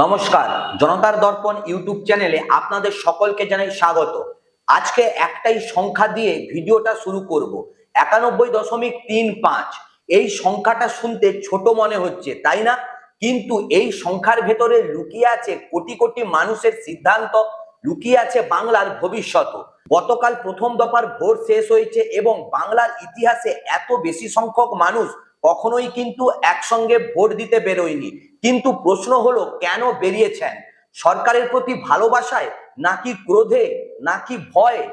নমস্কার, জনতার দর্পণ ইউটিউব চ্যানেলে আপনাদের সকলকে জানাই স্বাগত। আজকে একটাই সংখ্যা দিয়ে ভিডিওটা শুরু করব। 91.35। এই সংখ্যাটা শুনতে ছোট মনে হচ্ছে, তাই না? কিন্তু এই সংখ্যার ভেতরে লুকিয়ে আছে কোটি কোটি মানুষের সিদ্ধান্ত, লুকিয়ে আছে বাংলার ভবিষ্যৎ। গতকাল প্রথম দফার ভোট শেষ হয়েছে এবং বাংলার ইতিহাসে এত বেশি সংখ্যক মানুষ কখনোই কিন্তু একসঙ্গে ভোট দিতে বেরোয়নি। কিন্তু প্রশ্ন হলো, কেন বেরিয়েছেন? সরকারের প্রতি ভালোবাসায়, নাকি ক্রোধে, নাকি ভয়ে,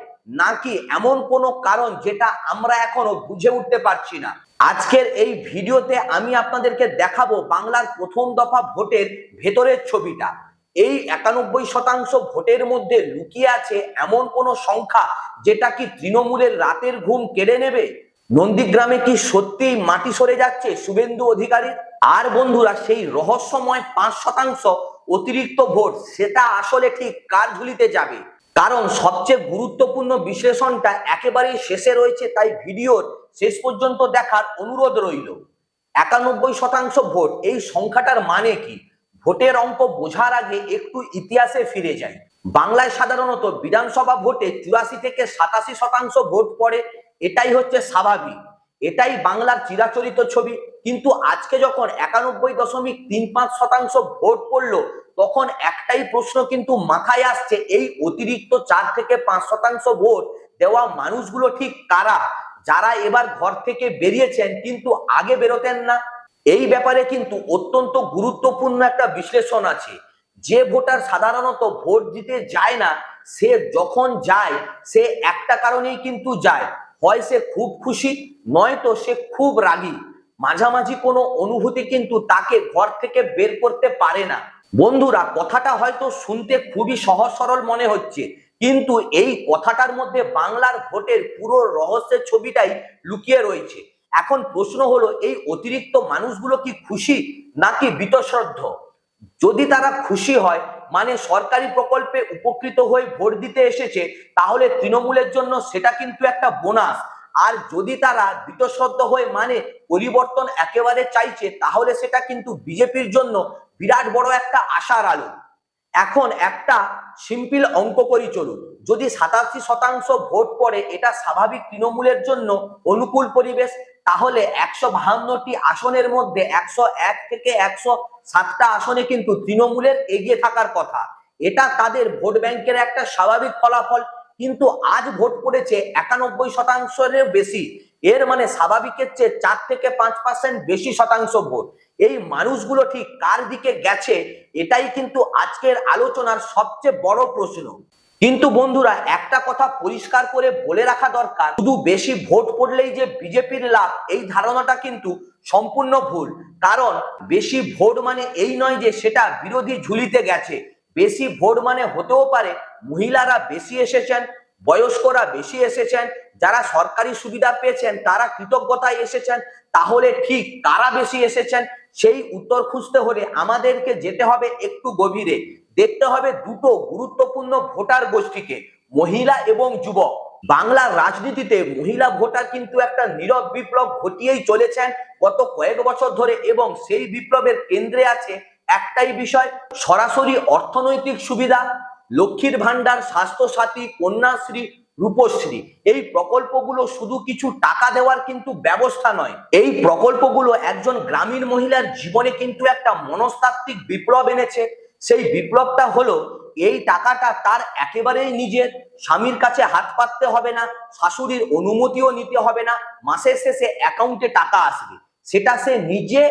নাকি এমন কোনো কারণ যেটা আমরা এখনো বুঝে উঠতে পারছি না? আজকের এই ভিডিওতে আমি আপনাদেরকে দেখাবো বাংলার প্রথম দফা ভোটের ভেতরের ছবিটা। এই 91% ভোটের মধ্যে লুকিয়ে আছে এমন কোন সংখ্যা যেটা কি তৃণমূলের রাতের ঘুম কেড়ে নেবে? নন্দীগ্রামে কি সত্যিই মাটি সরে যাচ্ছে শুভেন্দু অধিকারী? আর বন্ধুরা, সেই রহস্যময় 5% অতিরিক্ত ভোট, সেটা আসলে ঠিক কার ঝুলিতে যাবে? কারণ সবচেয়ে গুরুত্বপূর্ণ বিশ্লেষণটা একেবারেই শেষে রয়েছে, তাই ভিডিওর শেষ পর্যন্ত দেখার অনুরোধ রইল। 91% ভোট, এই সংখ্যাটার মানে কি? ভোটের অঙ্ক বোঝার আগে একটু ইতিহাসে ফিরে যাই। বাংলায় সাধারণত বিধানসভা ভোটে 84 থেকে 87% ভোট পড়ে। এটাই হচ্ছে স্বাভাবিক, এটাই বাংলার চিরাচরিত ছবি। কিন্তু আজকে যখন 91.35% ভোট পড়লো, তখন একটাই প্রশ্ন কিন্তু মাথায় আসছে, এই অতিরিক্ত 4 থেকে 5% ভোট দেওয়া মানুষগুলো ঠিক কারা, যারা এবার ঘর থেকে বেরিয়েছেন কিন্তু আগে বেরোতেন না? এই ব্যাপারে কিন্তু অত্যন্ত গুরুত্বপূর্ণ একটা বিশ্লেষণ আছে। যে ভোটার সাধারণত ভোট দিতে যায় না, সে যখন যায় সে একটা কারণেই কিন্তু যায়, হয় সে খুব খুশি, নয়তো সে খুব রাগী। মাঝামাঝি কোনো অনুভূতি কিন্তু তাকে ঘর থেকে বের করতে পারে না। বন্ধুরা, কথাটা হয়তো শুনতে খুবই সহজ সরল মনে হচ্ছে, কিন্তু এই কথাটার মধ্যে বাংলার ভোটের পুরো রহস্যের ছবিটাই লুকিয়ে রয়েছে। এখন প্রশ্ন হলো, এই অতিরিক্ত মানুষগুলো কি খুশি নাকি বীতশ্রদ্ধ? যদি তারা খুশি হয়, মানে সরকারি প্রকল্পে উপকৃত হয়ে ভোট দিতে এসেছে, তাহলে তৃণমূলের জন্য সেটা কিন্তু একটা বোনাস। আর যদি তারা বীতশ্রদ্ধ হয়ে, মানে পরিবর্তন একেবারে চাইছে, তাহলে সেটা কিন্তু বিজেপির জন্য বিরাট বড় একটা আশার আলো। এখন একটা সিম্পল অঙ্ক করি চলুন। যদি 87% ভোট পড়ে, এটা স্বাভাবিক তৃণমূলের জন্য অনুকূল পরিবেশ। তাহলে 152টি আসনের মধ্যে 101 থেকে 107টা আসনে কিন্তু তৃণমূলের এগিয়ে থাকার কথা। এটা তাদের ভোট ব্যাংকের একটা স্বাভাবিক ফলাফল। কিন্তু আজ ভোট পড়েছে 91%-এর বেশি। এর মানে স্বাভাবিকের চেয়ে 4 থেকে 5% বেশি শতাংশ ভোট। এই মানুষগুলো ঠিক কার দিকে গেছে, এটাই কিন্তু আজকের আলোচনার সবচেয়ে বড় প্রশ্ন। কিন্তু বন্ধুরা, একটা কথা পরিষ্কার করে বলে রাখা দরকার, শুধু বেশি ভোট পড়লেই যে বিজেপির লাভ, এই ধারণাটা কিন্তু সম্পূর্ণ ভুল। কারণ বেশি ভোট মানে এই নয় যে সেটা বিরোধী ঝুলিতে গেছে। বেশি ভোট মানে হতেও পারে মহিলারা বেশি এসেছেন, বয়স্করা বেশি এসেছেন, যারা সরকারি সুবিধা পেয়েছেন তারা কৃতজ্ঞতায় এসেছেন। তাহলে ঠিক কারা বেশি এসেছেন, সেই উত্তর খুঁজতে হলে আমাদেরকে যেতে হবে একটু গভীরে। দেখতে হবে দুটো গুরুত্বপূর্ণ ভোটার গোষ্ঠীকে, মহিলা এবং যুবক। বাংলার রাজনীতিতে মহিলা ভোটার কিন্তু একটা নীরব বিপ্লব ঘটিয়েই চলেছেন গত কয়েক বছর ধরে, এবং সেই বিপ্লবের কেন্দ্রে আছে একটাই বিষয়, সরাসরি অর্থনৈতিক সুবিধা। লক্ষ্মীর ভান্ডার, স্বাস্থ্য সাথী, কন্যাশ্রী, রূপশ্রী, এই প্রকল্পগুলো শুধু কিছু টাকা দেওয়ার কিন্তু ব্যবস্থা নয়। এই প্রকল্পগুলো একজন গ্রামীণ মহিলার জীবনে কিন্তু একটা মনস্তাত্ত্বিক বিপ্লব এনেছে। সেই বিপ্লবটা হলো, এই টাকাটা তার একেবারেই নিজের, স্বামীর কাছে হাত পাততে হবে না, শাশুড়ির অনুমতিও নিতে হবে না, মাসের শেষে অ্যাকাউন্টে টাকা আসবে, সেটা সে নিজে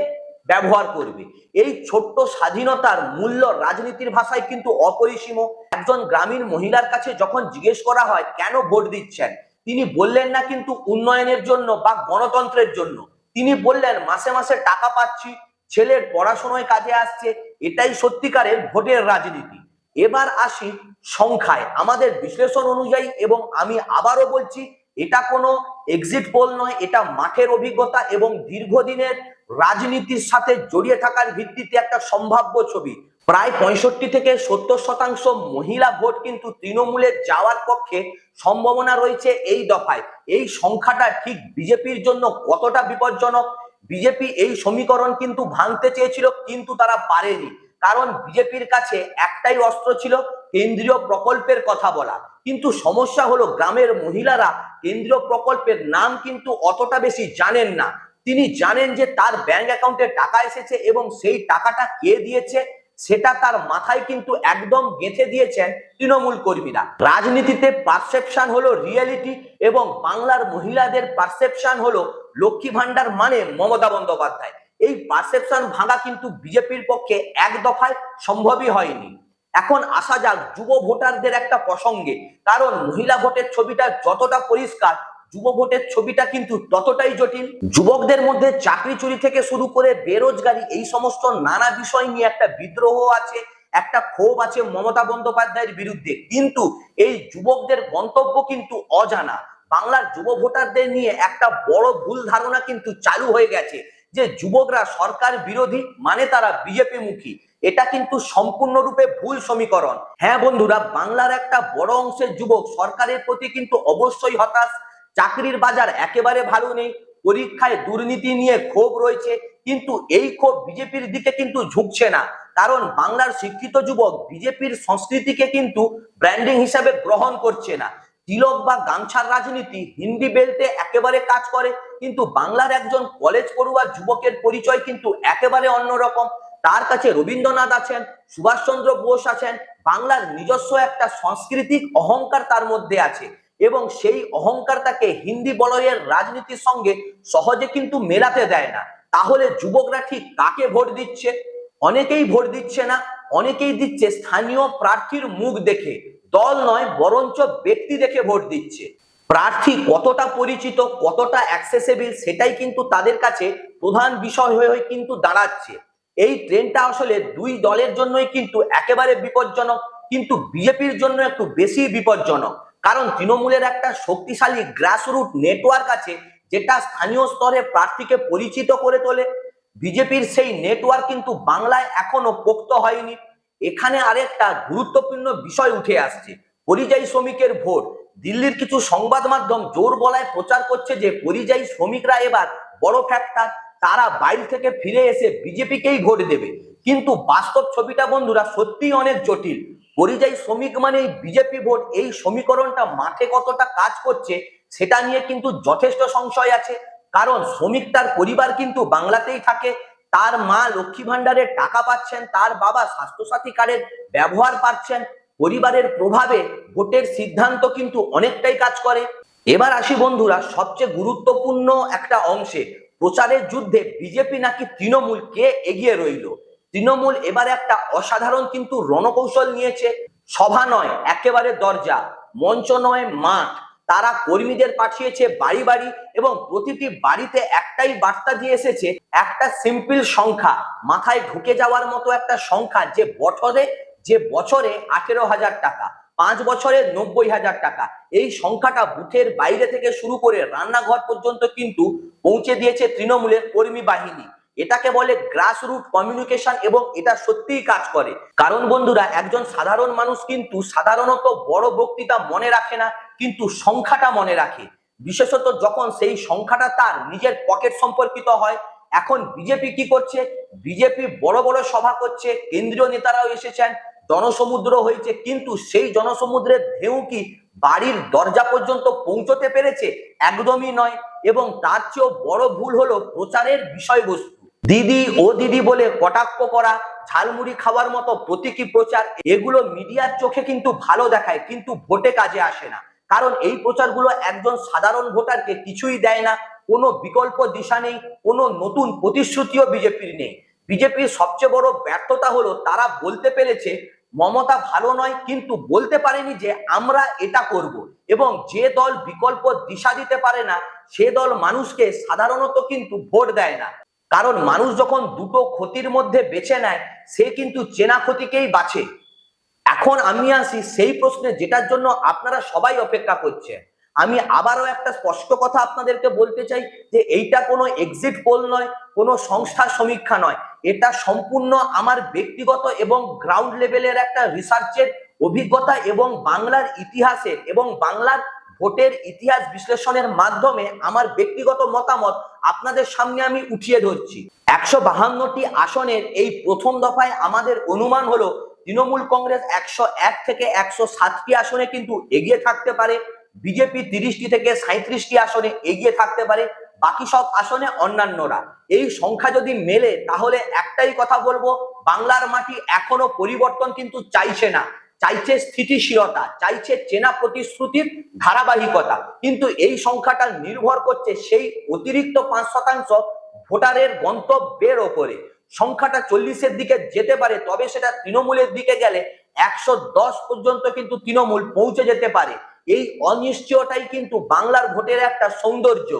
ব্যবহার করবে। এই ছোট্ট স্বাধীনতার মূল্য রাজনীতির ভাষায় কিন্তু অপরিসীম। একজন গ্রামীণ মহিলার কাছে যখন জিজ্ঞেস করা হয় কেন ভোট দিচ্ছেন, তিনি বললেন না কিন্তু উন্নয়নের জন্য বা গণতন্ত্রের জন্য, তিনি বললেন মাসে মাসে টাকা পাচ্ছি, ছেলের পড়াশোনায় কাজে আসছে। এটাই সত্যিকারের ভোটের রাজনীতি। এবার আসি সংখ্যায়। আমাদের বিশ্লেষণ অনুযায়ী, এবং আমি আবারও বলছি, এটা কোনো এক্সিট পোল নয়, এটা মাঠের অভিজ্ঞতা এবং দীর্ঘদিনের রাজনীতির সাথে জড়িয়ে থাকার ভিত্তিতে একটা সম্ভাব্য ছবি। প্রায় 65 থেকে 70% মহিলা ভোট কিন্তু তৃণমূলের যাওয়ার পক্ষে সম্ভাবনা রয়েছে এই দফায়। এই সংখ্যাটা ঠিক বিজেপির জন্য কতটা বিপজ্জনক? বিজেপি এই সমীকরণ কিন্তু ভাঙতে চেয়েছিল, কিন্তু তারা পারেনি। কারণ বিজেপির কাছে একটাই অস্ত্র ছিল, কেন্দ্রীয় প্রকল্পের কথা বলা। কিন্তু সমস্যা হলো গ্রামের মহিলারা কেন্দ্রীয় প্রকল্পের নাম কিন্তু অতটা বেশি জানেন না। তিনি জানেন যে তার ব্যাংক অ্যাকাউন্টে টাকা এসেছে এবং সেই টাকাটা কে দিয়েছে সেটা তার মাথায় কিন্তু একদম গেঁথে দিয়েছেন তৃণমূল কর্মীরা। রাজনীতিতে পারসেপশন হলো রিয়েলিটি এবং বাংলার মহিলাদের পারসেপশন হলো লক্ষ্মী ভান্ডার মানে মমতা বন্দ্যোপাধ্যায়। এই পারসেপশন ভাঙা কিন্তু বিজেপির পক্ষে এক দফায় সম্ভবই হয়নি। এখন আসা যাক যুব ভোটারদের একটা প্রসঙ্গে, কারণ মহিলা ভোটের ছবিটা যতটা পরিষ্কার, যুব ভোটের ছবিটা কিন্তু ততটাই জটিল। যুবকদের মধ্যে চাকরি চুরি থেকে শুরু করে বেরোজগারি এই সমস্ত নানা বিষয় নিয়ে একটা বিদ্রোহ আছে, একটা ক্ষোভ আছে মমতা বন্দ্যোপাধ্যায়ের বিরুদ্ধে। কিন্তু এই যুবকদের গন্তব্য কিন্তু অজানা। বাংলার যুব ভোটারদের নিয়ে একটা বড় ভুল ধারণা কিন্তু চালু হয়ে গেছে যে যুবকরা সরকার বিরোধী মানে তারা বিজেপি মুখী। এটা কিন্তু সম্পূর্ণরূপে ভুল সমীকরণ। হ্যাঁ বন্ধুরা, বাংলার একটা বড় অংশের যুবক সরকারের প্রতি কিন্তু অবশ্যই হতাশ। চাকরির বাজার একেবারে ভালো নেই, পরীক্ষায় দুর্নীতি নিয়ে ক্ষোভ রয়েছে, কিন্তু এই ক্ষোভ বিজেপির দিকে কিন্তু ঝুঁকছে না। কারণ বাংলার শিক্ষিত যুবক বিজেপির সংস্কৃতিকে কিন্তু ব্র্যান্ডিং হিসাবে গ্রহণ করছে না। তিলক বা গামছার রাজনীতি হিন্দি বেল্টে একেবারে কাজ করে, কিন্তু বাংলার একজন কলেজ পড়ুয়া যুবকের পরিচয় কিন্তু একেবারে অন্যরকম। তার কাছে রবীন্দ্রনাথ আছেন, সুভাষচন্দ্র বোস আছেন, বাংলার নিজস্ব একটা সাংস্কৃতিক অহংকার তার মধ্যে আছে এবং সেই অহংকার তাকে হিন্দি বলয়ের রাজনীতির সঙ্গে সহজে কিন্তু মেলাতে দেয় না। তাহলে যুবকরা ঠিক কাকে ভোট দিচ্ছে? অনেকেই ভোট দিচ্ছে না, অনেকেই দিচ্ছে স্থানীয় প্রার্থীর মুখ দেখে, দল নয় বরঞ্চ ব্যক্তি দেখে ভোট দিচ্ছে। প্রার্থী কতটা পরিচিত, কতটা অ্যাক্সেসিবল সেটাই কিন্তু তাদের কাছে প্রধান বিষয় হয়ে কিন্তু দাঁড়াচ্ছে। এই ট্রেনটা আসলে দুই দলের জন্যই কিন্তু একেবারে বিপজ্জনক, কিন্তু বিজেপির জন্য একটু বেশি বিপজ্জনক। কারণ তৃণমূলের একটা শক্তিশালী গ্রাসরুট নেটওয়ার্ক আছে যেটা স্থানীয় স্তরে প্রার্থীকে পরিচিত করে তোলে। বিজেপির সেই নেটওয়ার্ক কিন্তু বাংলায় এখনো পোক্ত হয়নি। এখানে আরেকটা গুরুত্বপূর্ণ বিষয় উঠে আসছে, পরিযায়ী শ্রমিকের ভোট। দিল্লির কিছু সংবাদ মাধ্যম জোর গলায় প্রচার করছে যে পরিযায়ী শ্রমিকরা এবার বড় ফ্যাক্টর, তারা বাইরে থেকে ফিরে এসে বিজেপিকেই ভোট দেবে। কিন্তু বাস্তব ছবিটা বন্ধুরা সত্যিই অনেক জটিল। পরিযায়ী শ্রমিক মানে বিজেপি ভোট, এই সমীকরণটা মাঠে কতটা কাজ করছে সেটা নিয়ে কিন্তু যথেষ্ট সংশয় আছে। কারণ শ্রমিক তার পরিবার কিন্তু বাংলাতেই থাকে, তার মা লক্ষ্মী ভান্ডারের টাকা পাচ্ছেন, তার বাবা স্বাস্থ্যসাথী কার্ডের ব্যবহার পাচ্ছেন। পরিবারের প্রভাবে ভোটের সিদ্ধান্ত কিন্তু অনেকটাই কাজ করে। এবার আসি বন্ধুরা সবচেয়ে গুরুত্বপূর্ণ একটা অংশে, প্রচারের যুদ্ধে বিজেপি নাকি তৃণমূল কে এগিয়ে রইল। তৃণমূল এবার একটা অসাধারণ কিন্তু রণকৌশল নিয়েছে। সভা নয় একেবারে দরজা, মঞ্চ নয় মাঠ, তারা কর্মীদের পাঠিয়েছে বাড়ি বাড়ি এবং প্রতিটি বাড়িতে একটাই বার্তা দিয়ে এসেছে, একটা সিম্পল সংখ্যা, মাথায় ঢুকে যাওয়ার মতো একটা সংখ্যা, যে বছরে 18,000 টাকা, 5 বছরে 90,000 টাকা। এই সংখ্যাটা বুথের বাইরে থেকে শুরু করে রান্নাঘর পর্যন্ত কিন্তু পৌঁছে দিয়েছে তৃণমূলের কর্মী বাহিনী। এটাকে বলে গ্রাসরুট কমিউনিকেশন এবং এটা সত্যিই কাজ করে। কারণ বন্ধুরা একজন সাধারণ মানুষ কিন্তু সাধারণত বড় বক্তৃতা মনে রাখে না, কিন্তু সংখ্যাটা মনে রাখে, বিশেষত যখন সেই সংখ্যাটা তার নিজের পকেট সম্পর্কিত হয়। এখন বিজেপি কি করছে? বিজেপি বড় বড় সভা করছে, কেন্দ্রীয় নেতারাও এসেছেন, জনসমুদ্র হয়েছে, কিন্তু সেই জনসমুদ্রের ঢেউ কি বাড়ির দরজা পর্যন্ত পৌঁছতে পেরেছে? একদমই নয়। এবং তার চেয়েও বড় ভুল হলো প্রচারের বিষয়বস্তু। দিদি ও দিদি বলে কটাক্ষ করা, ঝালমুড়ি খাওয়ার মতো প্রতীকী প্রচার, এগুলো মিডিয়ার চোখে কিন্তু ভালো দেখায়, কিন্তু ভোটে কাজে আসে না। কারণ এই প্রচারগুলো একজন সাধারণ ভোটারকে কিছুই দেয় না, কোনো বিকল্প দিশা নেই, কোনো নতুন প্রতিশ্রুতিও বিজেপির নেই। বিজেপির সবচেয়ে বড় ব্যর্থতা হলো তারা বলতে পেরেছে মমতা ভালো নয়, কিন্তু বলতে পারেনি যে আমরা এটা করব। এবং যে দল বিকল্প দিশা দিতে পারে না সে দল মানুষকে সাধারণত কিন্তু ভোট দেয় না। কারণ মানুষ যখন দুটো ক্ষতির মধ্যে বেছে নেয় সে কিন্তু চেনা ক্ষতিকেই বাছে। এখন আমি আসি সেই প্রশ্নে যেটার জন্য আপনারা সবাই অপেক্ষা করছেন। আমি আবারও একটা স্পষ্ট কথা আপনাদেরকে বলতে চাই যে এইটা কোনো এক্সিট পোল নয়, কোনো সংস্থার সমীক্ষা নয়, এটা সম্পূর্ণ আমার ব্যক্তিগত এবং গ্রাউন্ড লেভেলের একটা রিসার্চের অভিজ্ঞতা এবং বাংলার ইতিহাসের এবং বাংলার ভোটের ইতিহাস বিশ্লেষণের মাধ্যমে আমার ব্যক্তিগত মতামত আপনাদের সামনে আমি উঠিয়ে ধরছি। 152টি আসনের এই প্রথম দফায় আমাদের অনুমান হলো তৃণমূল কংগ্রেস 101 থেকে 107টি আসনে কিন্তু এগিয়ে থাকতে পারে, বিজেপি 30টি থেকে 37টি আসনে এগিয়ে থাকতে পারে, বাকি সব আসনে অন্যান্যরা। এই সংখ্যা যদি মেলে তাহলে একটাই কথা বলবো, বাংলার মাটি এখনো পরিবর্তন কিন্তু চাইছে না, চাইছে স্থিতিশীলতা, চাইছে চেনা প্রতিশ্রুতির ধারাবাহিকতা। কিন্তু এই সংখ্যাটা নির্ভর করছে সেই অতিরিক্ত 5% ভোটারের গন্তব্যের ওপরে। সংখ্যাটা 40-এর দিকে যেতে পারে, তবে সেটা তৃণমূলের দিকে গেলে 110 পর্যন্ত কিন্তু তৃণমূল পৌঁছে যেতে পারে। এই অনিশ্চয়তাই কিন্তু বাংলার ভোটের একটা সৌন্দর্য।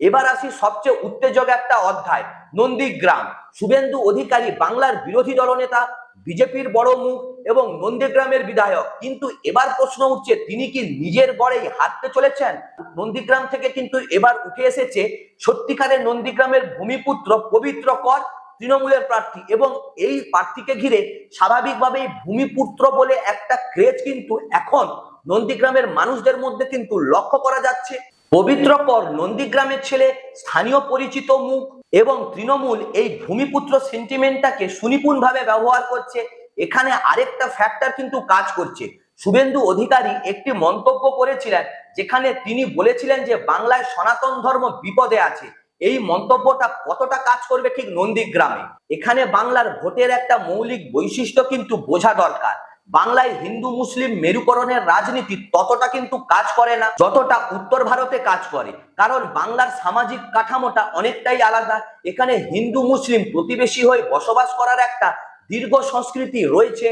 এবার আসি সবচেয়ে উত্তেজক একটা অধ্যায়, নন্দীগ্রাম। শুভেন্দু অধিকারী বাংলার বিরোধী দলনেতা, বিজেপির বড় মুখ এবং নন্দীগ্রামের বিধায়ক, কিন্তু এবার প্রশ্ন উঠছে তিনি কি নিজের গড়েই হাঁটতে চলেছেন? নন্দীগ্রাম থেকে কিন্তু এবার উঠে এসেছে সত্যিকারের নন্দীগ্রামের ভূমিপুত্র পবিত্র কর, তৃণমূলের প্রার্থী, এবং এই প্রার্থীকে ঘিরে স্বাভাবিকভাবেই ভূমিপুত্র বলে একটা ক্রেজ কিন্তু এখন নন্দীগ্রামের মানুষদের মধ্যে কিন্তু লক্ষ্য করা যাচ্ছে। পবিত্র কর নন্দীগ্রামের ছেলে, স্থানীয় পরিচিত মুখ, এবং তৃণমূল এই ভূমিপুত্র সেন্টিমেন্টটাকে সুনিপুণভাবে ব্যবহার করছে। এখানে আরেকটা ফ্যাক্টর কিন্তু কাজ করছে। শুভেন্দু অধিকারী একটি মন্তব্য করেছিলেন যেখানে তিনি বলেছিলেন যে বাংলায় সনাতন ধর্ম বিপদে আছে। এই মন্তব্যটা কতটা কাজ করবে ঠিক নন্দীগ্রামে? এখানে বাংলার ভোটের একটা মৌলিক বৈশিষ্ট্য কিন্তু বোঝা দরকার। বাংলায় হিন্দু মুসলিম মেরুকরণের রাজনীতি ততটা কিন্তু কাজ করে না যতটা উত্তর ভারতে কাজ করে, কারণ বাংলার সামাজিক কাঠামোটা অনেকটাই আলাদা। এখানে হিন্দু মুসলিম প্রতিবেশী হয়ে বসবাস করার একটা দীর্ঘ সংস্কৃতি রয়েছে।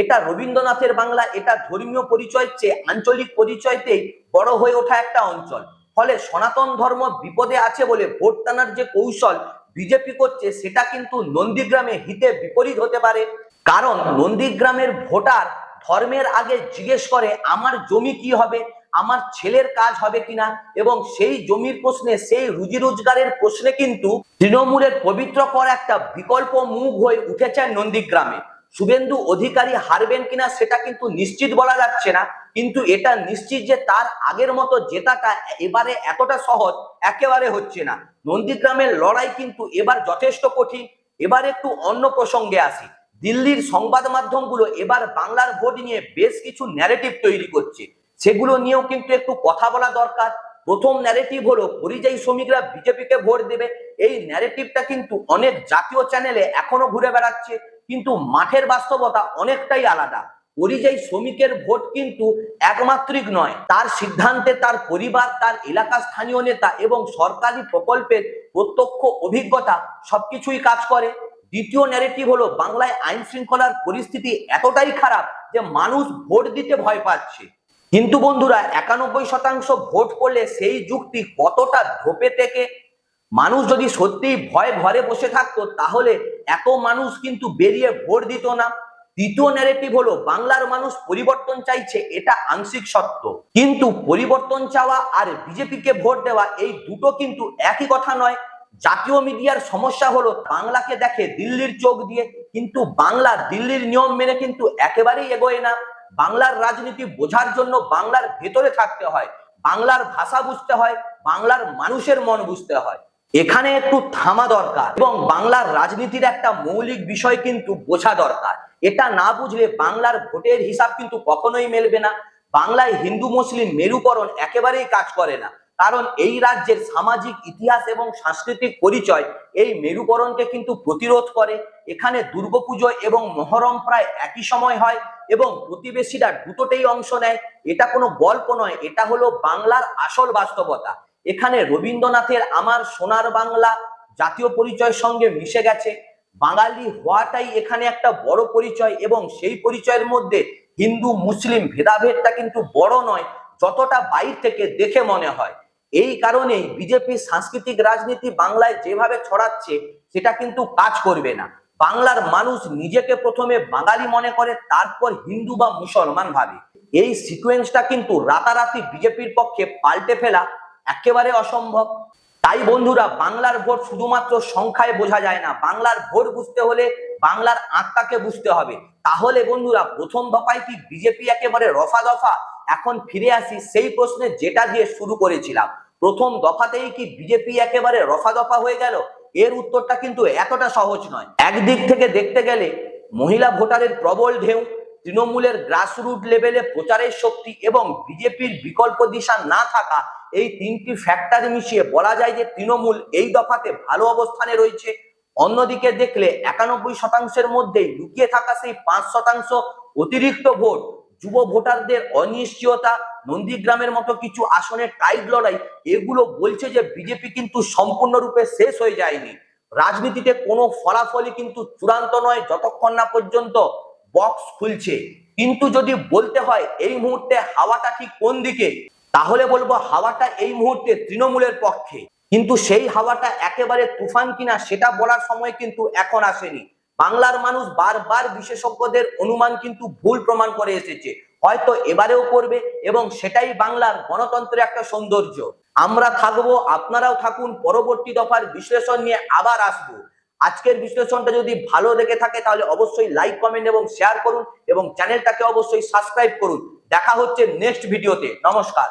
এটা রবীন্দ্রনাথের বাংলা, এটা ধর্মীয় পরিচয়ের চেয়ে আঞ্চলিক পরিচয়তেই বড় হয়ে ওঠা একটা অঞ্চল। ফলে সনাতন ধর্ম বিপদে আছে বলে ভোট টানার যে কৌশল বিজেপি করছে সেটা কিন্তু নন্দীগ্রামে হিতে বিপরীত হতে পারে। কারণ নন্দীগ্রামের ভোটার ধর্মের আগে জিজ্ঞেস করে আমার জমি কি হবে, আমার ছেলের কাজ হবে কিনা, এবং সেই জমির প্রশ্নে, সেই রুজি রোজগারের প্রশ্নে কিন্তু তৃণমূলের পবিত্র কর একটা বিকল্প মুখ হয়ে উঠেছে নন্দীগ্রামে। শুভেন্দু অধিকারী হারবেন কিনা সেটা কিন্তু নিশ্চিত বলা যাচ্ছে না, কিন্তু এটা নিশ্চিত যে তার আগের মতো জেতাটা এবারে এতটা সহজ একেবারে হচ্ছে না। নন্দীগ্রামের লড়াই কিন্তু এবার যথেষ্ট কঠিন। এবার একটু অন্য প্রসঙ্গে আসি। দিল্লির সংবাদ মাধ্যমগুলো এবার বাংলার ভোট নিয়ে বেশ কিছু ন্যারেটিভ তৈরি করছে, সেগুলো নিয়েও কিন্তু একটু কথা বলা দরকার। প্রথম ন্যারেটিভ হলো পরিযায়ী শ্রমিকরা বিজেপিকে ভোট দেবে। এই ন্যারেটিভটা কিন্তু অনেক জাতীয় চ্যানেলে এখনো ঘুরে বেড়াচ্ছে, কিন্তু মাঠের বাস্তবতা অনেকটাই আলাদা। পরিযায়ী শ্রমিকের ভোট কিন্তু একমাত্রিক নয়, তার সিদ্ধান্তে তার পরিবার, তার এলাকার স্থানীয় নেতা এবং সরকারি প্রকল্পের প্রত্যক্ষ অভিজ্ঞতা সবকিছুই কাজ করে। দ্বিতীয় ন্যারেটিভ হলো বাংলায় আইন শৃঙ্খলার পরিস্থিতি এতটাই খারাপ যে মানুষ ভোট দিতে ভয় পাচ্ছে। কিন্তু বন্ধুরা, 91% ভোট পড়লে সেই যুক্তি কতটা ধোপে থেকে? মানুষ যদি সত্যিই ভয় ঘরে বসে থাকতো তাহলে এত মানুষ কিন্তু বেরিয়ে ভোট দিত না। তৃতীয় ন্যারেটিভ হলো বাংলার মানুষ পরিবর্তন চাইছে, এটা আংশিক সত্য, কিন্তু পরিবর্তন চাওয়া আর বিজেপিকে ভোট দেওয়া এই দুটো কিন্তু একই কথা নয়। জাতীয় মিডিয়ার সমস্যা হলো বাংলাকে দেখে দিল্লির চোখ দিয়ে, কিন্তু বাংলা দিল্লির নিয়ম মেনে কিন্তু একেবারেই এগোয় না। বাংলার রাজনীতি বোঝার জন্য বাংলার ভেতরে থাকতে হয়, বাংলার ভাষা বুঝতে হয়, বাংলার মানুষের মন বুঝতে হয়। এখানে একটু থামা দরকার এবং বাংলার রাজনীতির একটা মৌলিক বিষয় কিন্তু বোঝা দরকার। এটা না বুঝলে বাংলার ভোটের হিসাব কিন্তু কখনোই মেলবে না। বাংলায় হিন্দু মুসলিম মেরুকরণ একেবারেই কাজ করে না, কারণ এই রাজ্যের সামাজিক ইতিহাস এবং সাংস্কৃতিক পরিচয় এই মেরুকরণকে কিন্তু প্রতিরোধ করে। এখানে দুর্গাপুজো এবং মহরম প্রায় একই সময় হয় এবং প্রতিবেশীরা দুটোতেই অংশ নেয়। এটা কোনো গল্প নয়, এটা হলো বাংলার আসল বাস্তবতা। এখানে রবীন্দ্রনাথের আমার সোনার বাংলা জাতীয় পরিচয়ের সঙ্গে মিশে গেছে। বাঙালি হওয়াটাই এখানে একটা বড় পরিচয়, এবং সেই পরিচয়ের মধ্যে হিন্দু মুসলিম ভেদাভেদটা কিন্তু বড় নয় যতটা বাইরে থেকে দেখে মনে হয়। এই কারণেই বিজেপি সাংস্কৃতিক রাজনীতি বাংলায় যেভাবে ছড়াচ্ছে সেটা কিন্তু কাজ করবে না। বাংলার মানুষ নিজেকে প্রথমে বাঙালি মনে করে, তারপর হিন্দু বা মুসলমান ভাবে। এই সিকোয়েন্সটা কিন্তু রাতারাতি বিজেপির পক্ষে পাল্টে ফেলা একেবারে অসম্ভব। তাই বন্ধুরা, বাংলার ভোট শুধুমাত্র সংখ্যায় বোঝা যায় না। বাংলার ভোট বুঝতে হলে বাংলার আত্মাকে বুঝতে হবে। তাহলে বন্ধুরা, প্রথম দফায় কি বিজেপি একেবারে রফা দফা এখন ফিরে আসি সেই প্রশ্নে যেটা দিয়ে শুরু করেছিলাম। প্রথম দফাতেই কি বিজেপি একেবারে রফাদফা হয়ে গেল? এর উত্তরটা কিন্তু এতটা সহজ নয়। একদিক থেকে দেখতে গেলে মহিলা ভোটারের প্রবল ঢেউ, তৃণমূলের গ্রাসরুট লেভেলে প্রচারের শক্তি এবং বিজেপির বিকল্প দিশা না থাকা, এই তিনটি ফ্যাক্টর মিশিয়ে বলা যায় যে তৃণমূল এই দফাতে ভালো অবস্থানে রয়েছে। অন্যদিকে দেখলে 91% মধ্যেই লুকিয়ে থাকা সেই 5% অতিরিক্ত ভোট, যুব ভোটারদের অনিশ্চয়তা, নন্দীগ্রামের মতো কিছু আসনের টাইট লড়াই, এগুলো বলছে যে বিজেপি কিন্তু সম্পূর্ণরূপে শেষ হয়ে যায়নি। রাজনীতিতে কোনো ফলাফলই কিন্তু চূড়ান্ত নয় যতক্ষণ না পর্যন্ত বক্স খুলছে। কিন্তু যদি বলতে হয় এই মুহূর্তে হাওয়াটা ঠিক কোন দিকে, তাহলে বলবো হাওয়াটা এই মুহূর্তে তৃণমূলের পক্ষে। কিন্তু সেই হাওয়াটা একেবারে তুফান কিনা সেটা বলার সময় কিন্তু এখন আসেনি। বাংলার মানুষ বারবার বিশেষজ্ঞদের অনুমান কিন্তু ভুল প্রমাণ করে এসেছে, হয়তো এবারেও করবে, এবং সেটাই বাংলার গণতন্ত্রের একটা সৌন্দর্য। আমরা থাকবো, আপনারাও থাকুন, পরবর্তী দফার বিশ্লেষণ নিয়ে আবার আসবো। আজকের বিশ্লেষণটা যদি ভালো লেগে থাকে তাহলে অবশ্যই লাইক, কমেন্ট এবং শেয়ার করুন এবং চ্যানেলটাকে অবশ্যই সাবস্ক্রাইব করুন। দেখা হচ্ছে নেক্সট ভিডিওতে। নমস্কার।